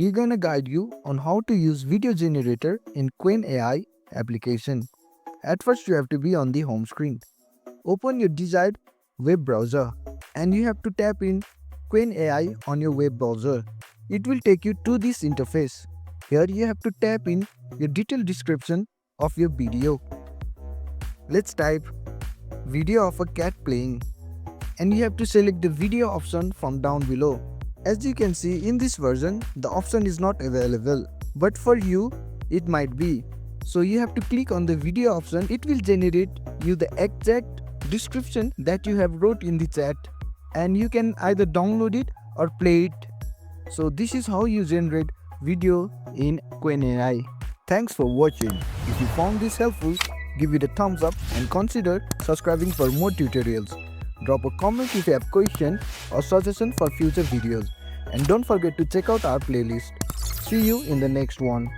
We're gonna guide you on how to use video generator in Qwen Ai application. At first you have to be on the home screen. Open your desired web browser and you have to tap in Qwen Ai on your web browser. It will take you to this interface. Here you have to tap in your detailed description of your video. Let's type video of a cat playing and you have to select the video option from down below. As you can see, in this version the option is not available, but for you it might be. So you have to click on the video option. It will generate you the exact description that you have wrote in the chat, and you can either download it or play it. So this is how you generate video in Qwen Ai. Thanks for watching. If you found this helpful, give it a thumbs up and consider subscribing for more tutorials. Drop a comment if you have question or suggestion for future videos, and don't forget to check out our playlist. See you in the next one.